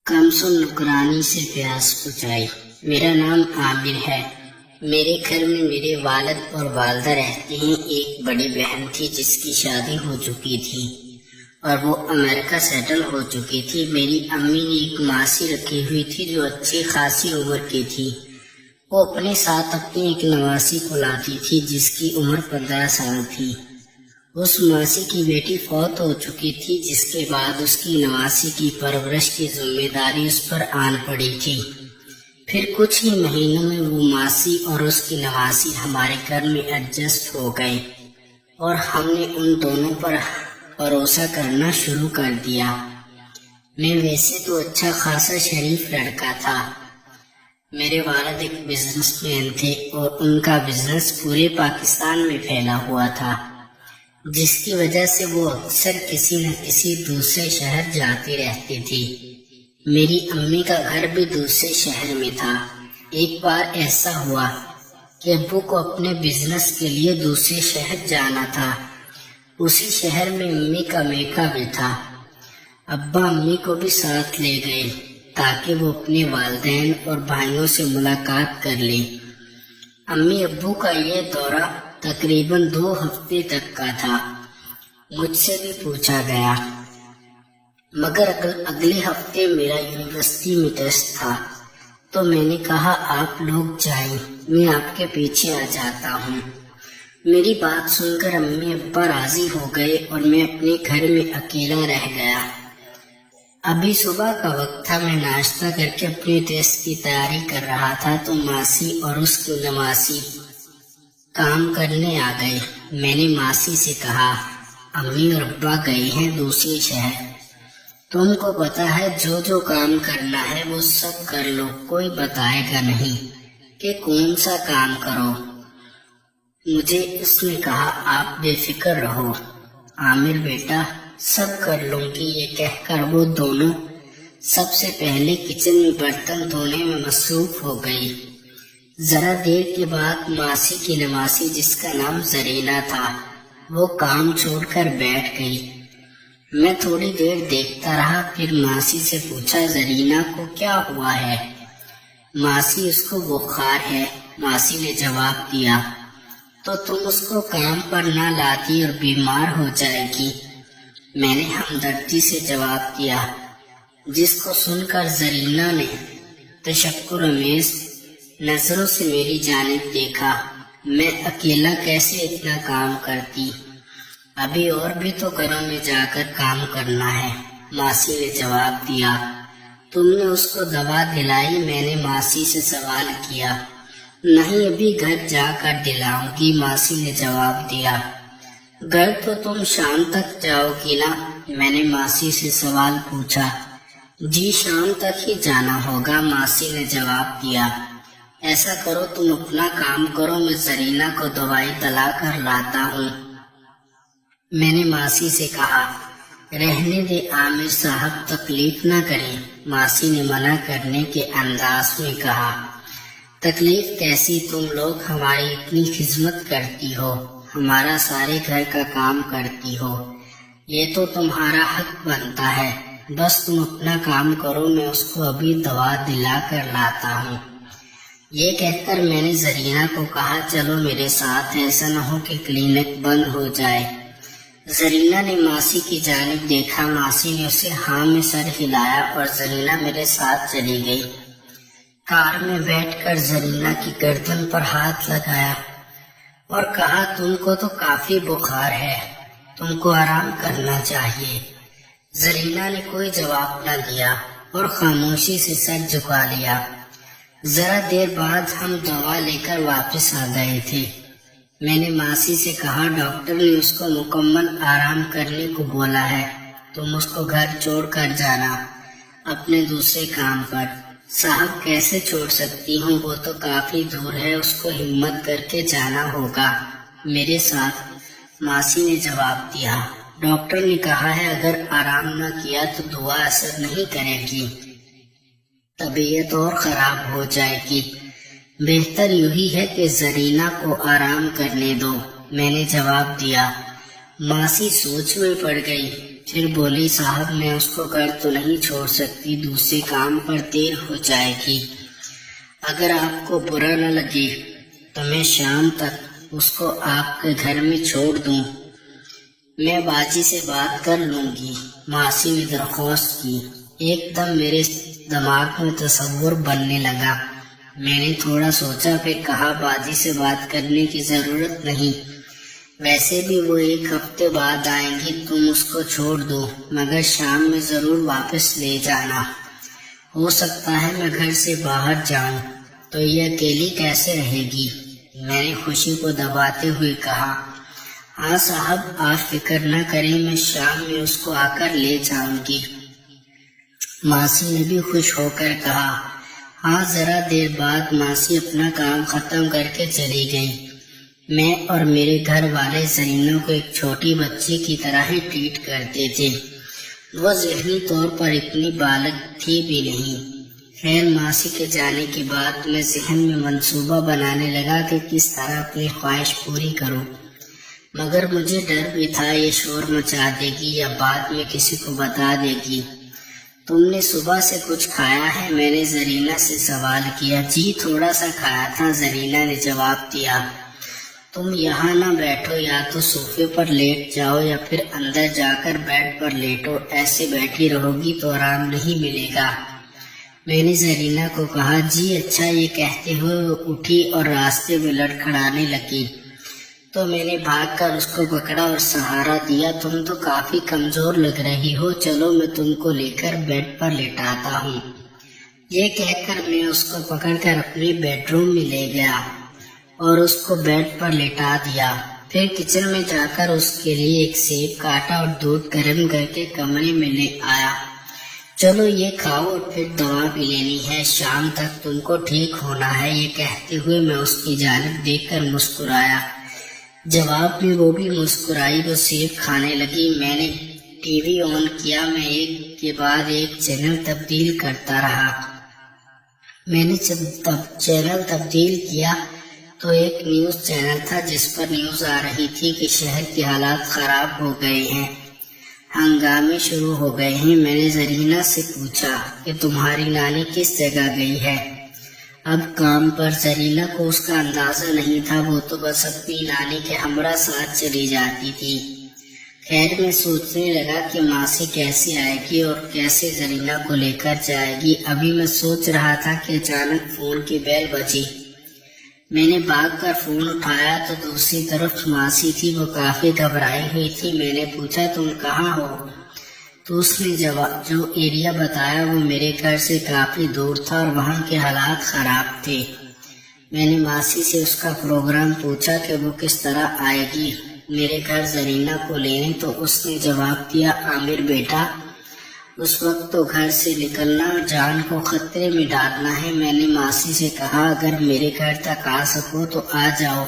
کم سن نکرانی سے پیاس بجھائی۔ میرا نام عامر ہے۔ میرے گھر میں میرے والد اور والدہ رہتے ہیں۔ ایک بڑی بہن تھی جس کی شادی ہو چکی تھی اور وہ امریکہ سیٹل ہو چکی تھی۔ میری امی نے ایک ماسی رکھی ہوئی تھی جو اچھی خاصی عمر کی تھی۔ وہ اپنے ساتھ اپنی ایک نواسی کو لاتی تھی جس کی عمر 15 سال تھی۔ اس ماسی کی بیٹی فوت ہو چکی تھی، جس کے بعد اس کی نواسی کی پرورش کی ذمہ داری اس پر آن پڑی تھی۔ پھر کچھ ہی مہینوں میں وہ ماسی اور اس کی نواسی ہمارے گھر میں ایڈجسٹ ہو گئے اور ہم نے ان دونوں پر بھروسہ کرنا شروع کر دیا۔ میں ویسے تو اچھا خاصا شریف لڑکا تھا۔ میرے والد ایک بزنس مین تھے اور ان کا بزنس پورے پاکستان میں پھیلا ہوا تھا، جس کی وجہ سے وہ اکثر کسی نہ کسی دوسرے شہر جاتی رہتی تھی۔ میری امی کا گھر بھی دوسرے شہر میں تھا۔ ایک بار ایسا ہوا کہ ابو کو اپنے بزنس کے لیے دوسرے شہر جانا تھا۔ اسی شہر میں امی کا میکہ بھی تھا۔ ابا امی کو بھی ساتھ لے گئے تاکہ وہ اپنے والدین اور بھائیوں سے ملاقات کر لیں۔ امی ابو کا یہ دورہ تقریباً 2 ہفتے تک کا تھا۔ مجھ سے بھی پوچھا گیا، مگر اگلے ہفتے میرا یونیورسٹی میں ٹیسٹ تھا، تو میں نے کہا آپ لوگ جائیں، میں آپ کے پیچھے آ جاتا ہوں۔ میری بات سن کر امی ابا راضی ہو گئے اور میں اپنے گھر میں اکیلا رہ گیا۔ ابھی صبح کا وقت تھا۔ میں ناشتہ کر کے اپنے ٹیسٹ کی تیاری کر رہا تھا تو ماسی اور اس کی نواسی کام کرنے آ گئے۔ میں نے ماسی سے کہا، امی اور ابا گئے ہیں دوسرے شہر، تم کو پتا ہے جو کام کرنا ہے وہ سب کر لو، کوئی بتائے گا نہیں کہ کون سا کام کرو۔ مجھے اس نے کہا، آپ بے فکر رہو عامر بیٹا، سب کر لوں گی۔ یہ کہہ کر وہ دونوں سب سے پہلے کچن میں برتن دھونے میں مصروف ہو گئی۔ ذرا دیر کے بعد ماسی کی نواسی، جس کا نام زرینہ تھا، وہ کام چھوڑ کر بیٹھ گئی۔ میں تھوڑی دیر دیکھتا رہا، پھر ماسی سے پوچھا، زرینہ کو کیا ہوا ہے؟ ماسی، اس کو بخار ہے، ماسی نے جواب دیا۔ تو تم اس کو کام پر نہ لاتی اور بیمار ہو جائے گی، میں نے ہمدردی سے جواب دیا، جس کو سن کر زرینہ نے تشکر آمیز نظروں سے میری جانب دیکھا۔ میں اکیلا کیسے اتنا کام کرتی؟ ابھی اور بھی تو گھروں میں جا کر کام کرنا ہے، ماسی نے جواب دیا۔ تم نے اس کو دوا دلائی؟ میں نے ماسی سے سوال کیا۔ نہیں، ابھی گھر جا کر دلاؤں گی، ماسی نے جواب دیا۔ گھر تو تم شام تک جاؤ گی نا؟ میں نے ماسی سے سوال پوچھا۔ جی شام تک ہی جانا ہوگا، ماسی نے جواب دیا۔ ایسا کرو، تم اپنا کام کرو، میں زرینہ کو دوائی دلا کر لاتا ہوں، میں نے ماسی سے کہا۔ رہنے دے عامر صاحب، تکلیف نہ کریں، ماسی نے منع کرنے کے انداز میں کہا۔ تکلیف کیسی؟ تم لوگ ہماری اتنی خدمت کرتی ہو، ہمارا سارے گھر کا کام کرتی ہو، یہ تو تمہارا حق بنتا ہے۔ بس تم اپنا کام کرو، میں اس کو ابھی دوا دلا کر لاتا ہوں۔ یہ کہہ کر میں نے زرینہ کو کہا، چلو میرے ساتھ، ایسا نہ ہو کہ کلینک بند ہو جائے۔ زرینہ نے ماسی کی جانب دیکھا، ماسی نے اسے ہاں میں سر ہلایا اور زرینہ میرے ساتھ چلی گئی۔ کار میں بیٹھ کر زرینہ کی گردن پر ہاتھ لگایا اور کہا، تم کو تو کافی بخار ہے، تم کو آرام کرنا چاہیے۔ زرینہ نے کوئی جواب نہ دیا اور خاموشی سے سر جھکا لیا۔ ذرا دیر بعد ہم دوا لے کر واپس آ گئے تھے۔ میں نے ماسی سے کہا، ڈاکٹر نے اس کو مکمل آرام کرنے کو بولا ہے، تم اس کو گھر چھوڑ کر جانا اپنے دوسرے کام پر۔ صاحب کیسے چھوڑ سکتی ہوں، وہ تو کافی دور ہے، اس کو ہمت کر کے جانا ہوگا میرے ساتھ، ماسی نے جواب دیا۔ ڈاکٹر نے کہا ہے اگر آرام نہ کیا تو دوا اثر نہیں کرے گی، طبیعت اور خراب ہو جائے گی، بہتر یہی ہے کہ زرینہ کو آرام کرنے دو، میں نے جواب دیا۔ ماسی سوچ میں پڑ گئی۔ پھر بولی صاحب میں اس کو گھر تو نہیں چھوڑ سکتی، دوسرے کام پر دیر ہو جائے گی، اگر آپ کو برا نہ لگے تو میں شام تک اس کو آپ کے گھر میں چھوڑ دوں، میں باجی سے بات کر لوں گی، ماسی نے درخواست کی۔ ایک دم میرے دماغ میں تصور بننے لگا، میں نے تھوڑا سوچا پھر کہا باجی سے بات کرنے کی ضرورت نہیں، ویسے بھی وہ 1 ہفتے بعد آئیں گی، تم اس کو چھوڑ دو، مگر شام میں ضرور واپس لے جانا، ہو سکتا ہے میں گھر سے باہر جاؤں تو یہ اکیلی کیسے رہے گی؟ میں نے خوشی کو دباتے ہوئے کہا، ہاں صاحب آپ فکر نہ کریں، میں شام میں اس کو آ کر لے جاؤں گی۔ ماسی نے بھی خوش ہو کر کہا۔ ہاں ذرا دیر بعد ماسی اپنا کام ختم کر کے چلی گئی۔ میں اور میرے گھر والے زرینہ کو ایک چھوٹی بچی کی طرح ہی ٹریٹ کرتے تھے، وہ ذہنی طور پر اتنی بالغ تھی بھی نہیں۔ خیر ماسی کے جانے کے بعد میں ذہن میں منصوبہ بنانے لگا کہ کس طرح اپنی خواہش پوری کروں، مگر مجھے ڈر بھی تھا یہ شور مچا دے گی یا بعد میں کسی کو بتا دے گی۔ تم نے صبح سے کچھ کھایا ہے؟ میں نے زرینہ سے سوال کیا۔ جی تھوڑا سا کھایا تھا، زرینہ نے جواب دیا۔ تم یہاں نہ بیٹھو، یا تو صوفے پر لیٹ جاؤ یا پھر اندر جا کر بیڈ پر لیٹو، ایسے بیٹھی رہو گی تو آرام نہیں ملے گا، میں نے زرینہ کو کہا۔ جی اچھا، یہ کہتے ہوئے وہ اٹھی اور راستے میں لڑکھڑانے لگی تو میں نے بھاگ کر اس کو پکڑا اور سہارا دیا۔ تم تو کافی کمزور لگ رہی ہو، چلو میں تم کو لے کر بیڈ پر لیٹاتا ہوں، یہ کہہ کر میں اس کو پکڑ کر اپنے بیڈ روم میں لے گیا اور اس کو بیڈ پر لیٹا دیا۔ پھر کچن میں جا کر اس کے لیے ایک سیب کاٹا اور دودھ گرم کر کے کمرے میں لے آیا۔ چلو یہ کھاؤ اور پھر دوا بھی لینی ہے، شام تک تم کو ٹھیک ہونا ہے، یہ کہتے ہوئے میں اس کی جانب دیکھ کر مسکرایا۔ جواب میں وہ بھی مسکرائی، وہ سیب کھانے لگی۔ میں نے ٹی وی آن کیا، میں ایک کے بعد ایک چینل تبدیل کرتا رہا۔ میں نے چینل تبدیل کیا تو ایک نیوز چینل تھا جس پر نیوز آ رہی تھی کہ شہر کے حالات خراب ہو گئے ہیں، ہنگامے شروع ہو گئے ہیں۔ میں نے زرینہ سے پوچھا کہ تمہاری نانی کس جگہ گئی ہے؟ اب کام پر۔ زرینہ کو اس کا اندازہ نہیں تھا، وہ تو بس اپنی نانی کے ہمراہ ساتھ چلی جاتی تھی۔ خیر میں سوچنے لگا کہ ماسی کیسے آئے گی اور کیسے زرینہ کو لے کر جائے گی۔ ابھی میں سوچ رہا تھا کہ اچانک فون کی بیل بجی۔ میں نے بھاگ کر فون اٹھایا تو دوسری طرف ماسی تھی، وہ کافی گھبرائی ہوئی تھی۔ میں نے پوچھا تم کہاں ہو؟ تو اس نے جو ایریا بتایا وہ میرے گھر سے کافی دور تھا اور وہاں کے حالات خراب تھے۔ میں نے ماسی سے اس کا پروگرام پوچھا کہ وہ کس طرح آئے گی میرے گھر زرینہ کو لینے، تو اس نے جواب دیا، عامر بیٹا اس وقت تو گھر سے نکلنا جان کو خطرے میں ڈالنا ہے۔ میں نے ماسی سے کہا اگر میرے گھر تک آ سکو تو آ جاؤ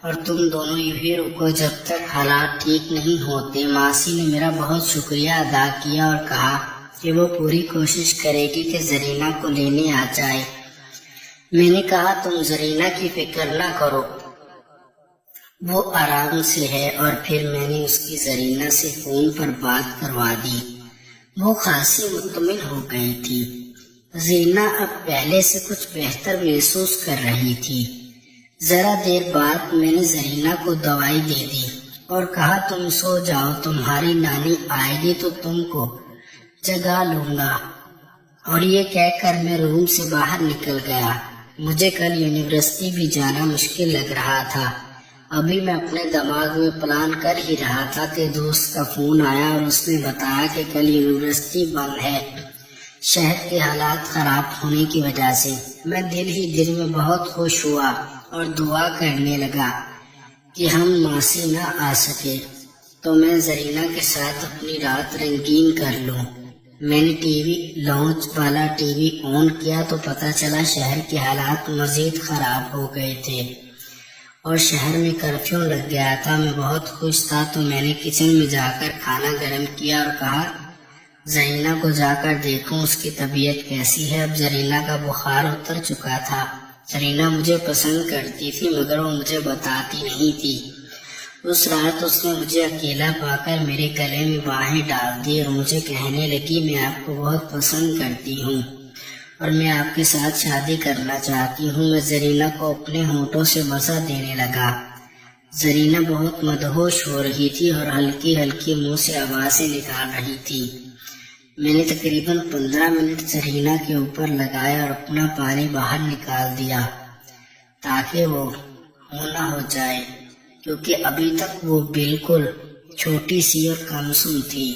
اور تم دونوں یہی رکو جب تک حالات ٹھیک نہیں ہوتے۔ ماسی نے میرا بہت شکریہ ادا کیا اور کہا کہ وہ پوری کوشش کرے گی کہ زرینہ کو لینے آ جائے۔ میں نے کہا تم زرینہ کی فکر نہ کرو، وہ آرام سے ہے، اور پھر میں نے اس کی زرینہ سے فون پر بات کروا دی۔ وہ خاصی مطمئن ہو گئی تھی۔ زرینہ اب پہلے سے کچھ بہتر محسوس کر رہی تھی۔ ذرا دیر بعد میں نے زرینہ کو دوائی دے دی اور کہا تم سو جاؤ، تمہاری نانی آئے گی تو تم کو جگا لوں گا، اور یہ کہہ کر میں روم سے باہر نکل گیا۔ مجھے کل یونیورسٹی بھی جانا مشکل لگ رہا تھا۔ ابھی میں اپنے دماغ میں پلان کر ہی رہا تھا کہ دوست کا فون آیا اور اس نے بتایا کہ کل یونیورسٹی بند ہے شہر کے حالات خراب ہونے کی وجہ سے۔ میں دل ہی دل میں بہت خوش ہوا اور دعا کرنے لگا کہ ہم ماسی نہ آ سکے تو میں زرینہ کے ساتھ اپنی رات رنگین کر لوں۔ میں نے ٹی وی لانچ والا ٹی وی آن کیا تو پتہ چلا شہر کے حالات مزید خراب ہو گئے تھے اور شہر میں کرفیو لگ گیا تھا۔ میں بہت خوش تھا تو میں نے کچن میں جا کر کھانا گرم کیا اور کہا زرینہ کو جا کر دیکھوں اس کی طبیعت کیسی ہے۔ اب زرینہ کا بخار اتر چکا تھا۔ زرینہ مجھے پسند کرتی تھی مگر وہ مجھے بتاتی نہیں تھی۔ اس رات اس نے مجھے اکیلا پا کر میرے گلے میں باہیں ڈال دی اور مجھے کہنے لگی میں آپ کو بہت پسند کرتی ہوں اور میں آپ کے ساتھ شادی کرنا چاہتی ہوں۔ میں زرینہ کو اپنے ہونٹوں سے مزہ دینے لگا۔ زرینہ بہت مدہوش ہو رہی تھی اور ہلکی ہلکی منہ سے آوازیں نکال رہی تھی۔ میں نے تقریباً 15 منٹ زرینہ کے اوپر لگایا اور اپنا پانی باہر نکال دیا تاکہ وہ ہونا ہو جائے، کیونکہ ابھی تک وہ بالکل چھوٹی سی اور کمسم تھی۔